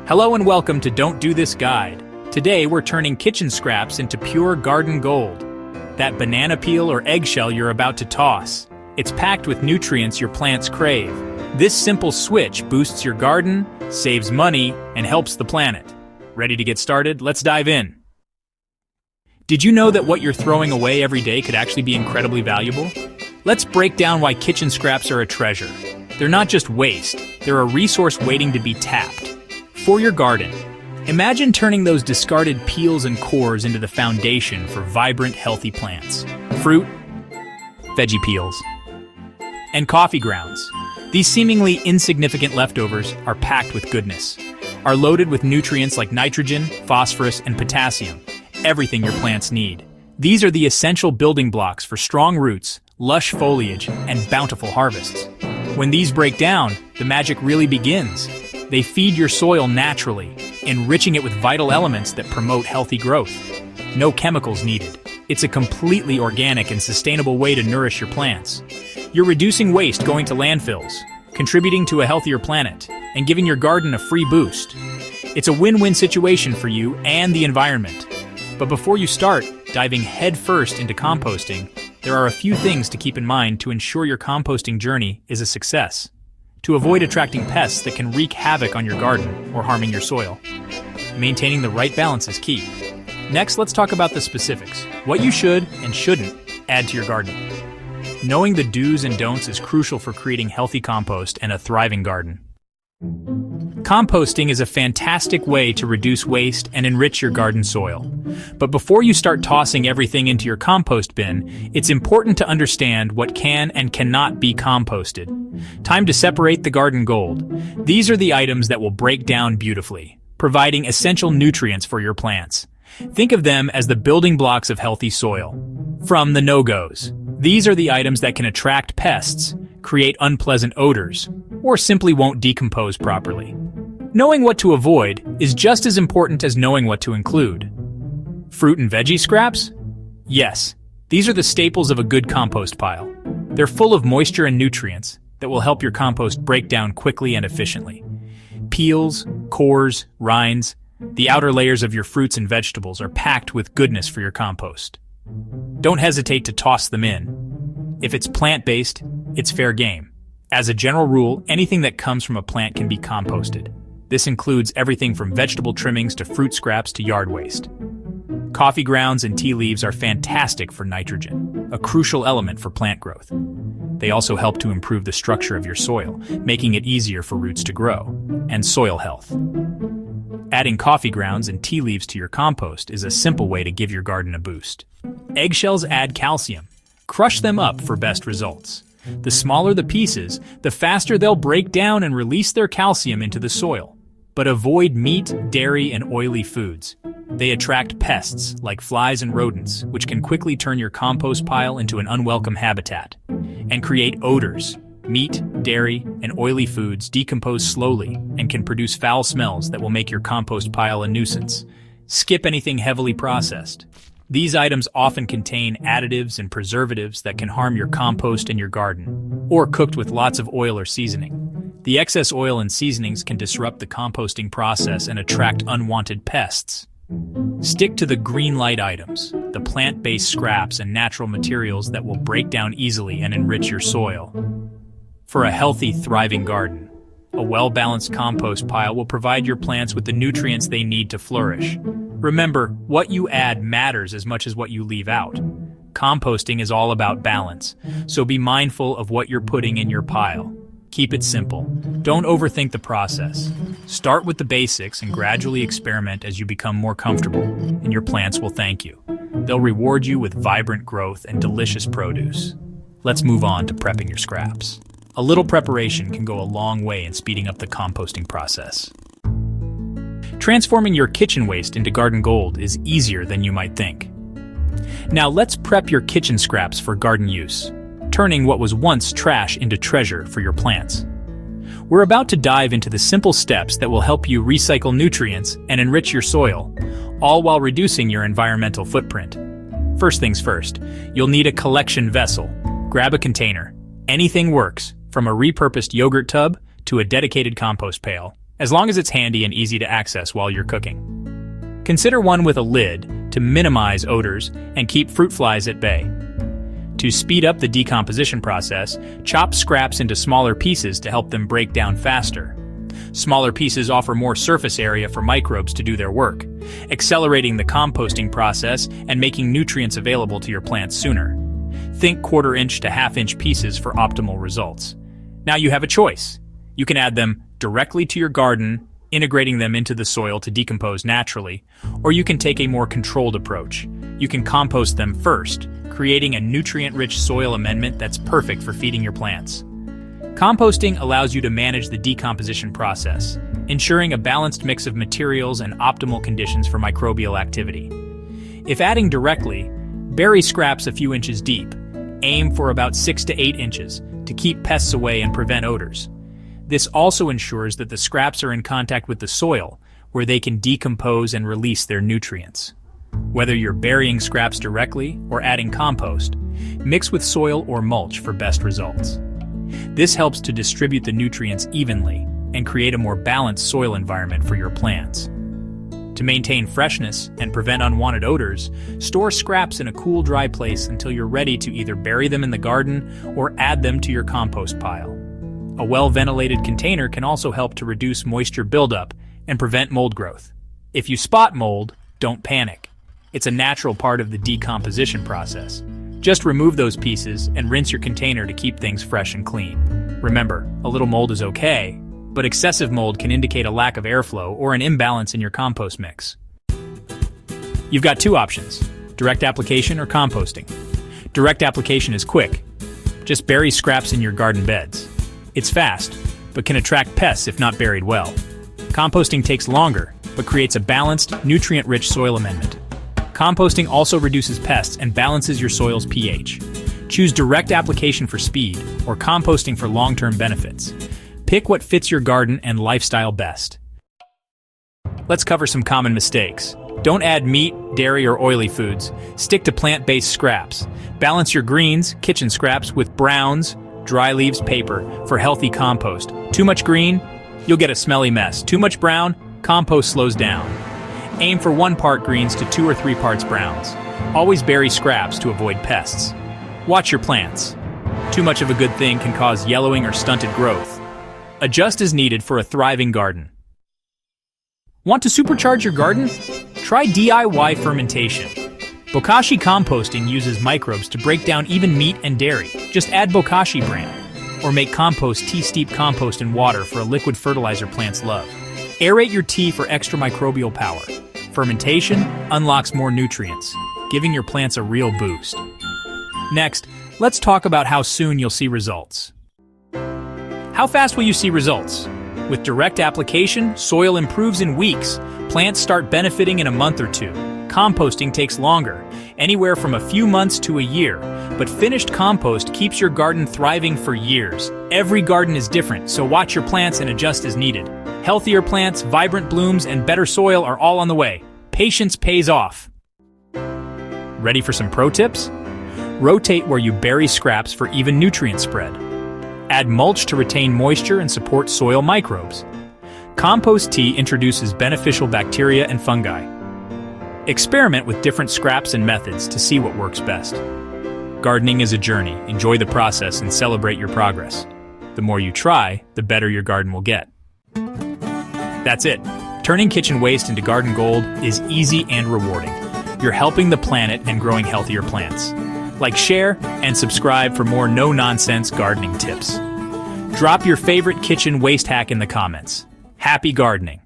Hello and welcome to Don't Do This Guide. Today we're turning kitchen scraps into pure garden gold. That banana peel or eggshell you're about to toss. It's packed with nutrients your plants crave. This simple switch boosts your garden, saves money, and helps the planet. Ready to get started? Let's dive in. Did you know that what you're throwing away every day could actually be incredibly valuable? Let's break down why kitchen scraps are a treasure. They're not just waste, they're a resource waiting to be tapped. For your garden, imagine turning those discarded peels and cores into the foundation for vibrant, healthy plants. Fruit, veggie peels, and coffee grounds. These seemingly insignificant leftovers are packed with goodness, are loaded with nutrients like nitrogen, phosphorus, and potassium, everything your plants need. These are the essential building blocks for strong roots, lush foliage, and bountiful harvests. When these break down, the magic really begins. They feed your soil naturally, enriching it with vital elements that promote healthy growth. No chemicals needed. It's a completely organic and sustainable way to nourish your plants. You're reducing waste going to landfills, contributing to a healthier planet, and giving your garden a free boost. It's a win-win situation for you and the environment. But before you start diving headfirst into composting, there are a few things to keep in mind to ensure your composting journey is a success. To avoid attracting pests that can wreak havoc on your garden or harming your soil. Maintaining the right balance is key. Next, let's talk about the specifics. What you should and shouldn't add to your garden. Knowing the do's and don'ts is crucial for creating healthy compost and a thriving garden. Composting is a fantastic way to reduce waste and enrich your garden soil. But before you start tossing everything into your compost bin, it's important to understand what can and cannot be composted. Time to separate the garden gold. These are the items that will break down beautifully, providing essential nutrients for your plants. Think of them as the building blocks of healthy soil. From the no-goes. These are the items that can attract pests, create unpleasant odors, or simply won't decompose properly. Knowing what to avoid is just as important as knowing what to include. Fruit and veggie scraps? Yes, these are the staples of a good compost pile. They're full of moisture and nutrients that will help your compost break down quickly and efficiently. Peels, cores, rinds, the outer layers of your fruits and vegetables are packed with goodness for your compost. Don't hesitate to toss them in. If it's plant-based, it's fair game. As a general rule, anything that comes from a plant can be composted. This includes everything from vegetable trimmings to fruit scraps to yard waste. Coffee grounds and tea leaves are fantastic for nitrogen, a crucial element for plant growth. They also help to improve the structure of your soil, making it easier for roots to grow, and soil health. Adding coffee grounds and tea leaves to your compost is a simple way to give your garden a boost. Eggshells add calcium. Crush them up for best results. The smaller the pieces, the faster they'll break down and release their calcium into the soil. But avoid meat, dairy, and oily foods. They attract pests like flies and rodents, which can quickly turn your compost pile into an unwelcome habitat, and create odors. Meat, dairy, and oily foods decompose slowly and can produce foul smells that will make your compost pile a nuisance. Skip anything heavily processed. These items often contain additives and preservatives that can harm your compost and your garden, or cooked with lots of oil or seasoning. The excess oil and seasonings can disrupt the composting process and attract unwanted pests. Stick to the green light items, the plant-based scraps and natural materials that will break down easily and enrich your soil. For a healthy, thriving garden, a well-balanced compost pile will provide your plants with the nutrients they need to flourish. Remember, what you add matters as much as what you leave out. Composting is all about balance, so be mindful of what you're putting in your pile. Keep it simple. Don't overthink the process. Start with the basics and gradually experiment as you become more comfortable, and your plants will thank you. They'll reward you with vibrant growth and delicious produce. Let's move on to prepping your scraps. A little preparation can go a long way in speeding up the composting process. Transforming your kitchen waste into garden gold is easier than you might think. Now let's prep your kitchen scraps for garden use, turning what was once trash into treasure for your plants. We're about to dive into the simple steps that will help you recycle nutrients and enrich your soil, all while reducing your environmental footprint. First things first, you'll need a collection vessel. Grab a container. Anything works, from a repurposed yogurt tub to a dedicated compost pail. as long as it's handy and easy to access while you're cooking. Consider one with a lid to minimize odors and keep fruit flies at bay. To speed up the decomposition process, chop scraps into smaller pieces to help them break down faster. Smaller pieces offer more surface area for microbes to do their work, accelerating the composting process and making nutrients available to your plants sooner. Think quarter-inch to half-inch pieces for optimal results. Now you have a choice. You can add them directly to your garden, integrating them into the soil to decompose naturally, or you can take a more controlled approach. You can compost them first, creating a nutrient-rich soil amendment that's perfect for feeding your plants. Composting allows you to manage the decomposition process, ensuring a balanced mix of materials and optimal conditions for microbial activity. If adding directly, bury scraps a few inches deep. Aim for about 6 to 8 inches to keep pests away and prevent odors. This also ensures that the scraps are in contact with the soil, where they can decompose and release their nutrients. Whether you're burying scraps directly or adding compost, mix with soil or mulch for best results. This helps to distribute the nutrients evenly and create a more balanced soil environment for your plants. To maintain freshness and prevent unwanted odors, store scraps in a cool, dry place until you're ready to either bury them in the garden or add them to your compost pile. A well-ventilated container can also help to reduce moisture buildup and prevent mold growth. If you spot mold, don't panic. It's a natural part of the decomposition process. Just remove those pieces and rinse your container to keep things fresh and clean. Remember, a little mold is okay, but excessive mold can indicate a lack of airflow or an imbalance in your compost mix. You've got two options, direct application or composting. Direct application is quick. Just bury scraps in your garden beds. It's fast, but can attract pests if not buried well. Composting takes longer, but creates a balanced, nutrient-rich soil amendment. Composting also reduces pests and balances your soil's pH. Choose direct application for speed or composting for long-term benefits. Pick what fits your garden and lifestyle best. Let's cover some common mistakes. Don't add meat, dairy, or oily foods. Stick to plant-based scraps. Balance your greens, kitchen scraps, with browns, dry leaves, paper for healthy compost. Too much green? You'll get a smelly mess. Too much brown? Compost slows down. Aim for 1 part greens to 2 or 3 parts browns. Always bury scraps to avoid pests. Watch your plants. Too much of a good thing can cause yellowing or stunted growth. Adjust as needed for a thriving garden. Want to supercharge your garden? Try DIY fermentation. Bokashi composting uses microbes to break down even meat and dairy. Just add Bokashi bran. Or make compost tea, steep compost in water for a liquid fertilizer plants love. Aerate your tea for extra microbial power. Fermentation unlocks more nutrients, giving your plants a real boost. Next, let's talk about how soon you'll see results. How fast will you see results? With direct application, soil improves in weeks. Plants start benefiting in a month or 2. Composting takes longer, anywhere from a few months to a year, but finished compost keeps your garden thriving for years. Every garden is different, so watch your plants and adjust as needed. Healthier plants, vibrant blooms, and better soil are all on the way. Patience pays off. Ready for some pro tips? Rotate where you bury scraps for even nutrient spread. Add mulch to retain moisture and support soil microbes. Compost tea introduces beneficial bacteria and fungi. Experiment with different scraps and methods to see what works best. Gardening is a journey. Enjoy the process and celebrate your progress. The more you try, the better your garden will get. That's it. Turning kitchen waste into garden gold is easy and rewarding. You're helping the planet and growing healthier plants. Like, share, and subscribe for more no-nonsense gardening tips. Drop your favorite kitchen waste hack in the comments. Happy gardening!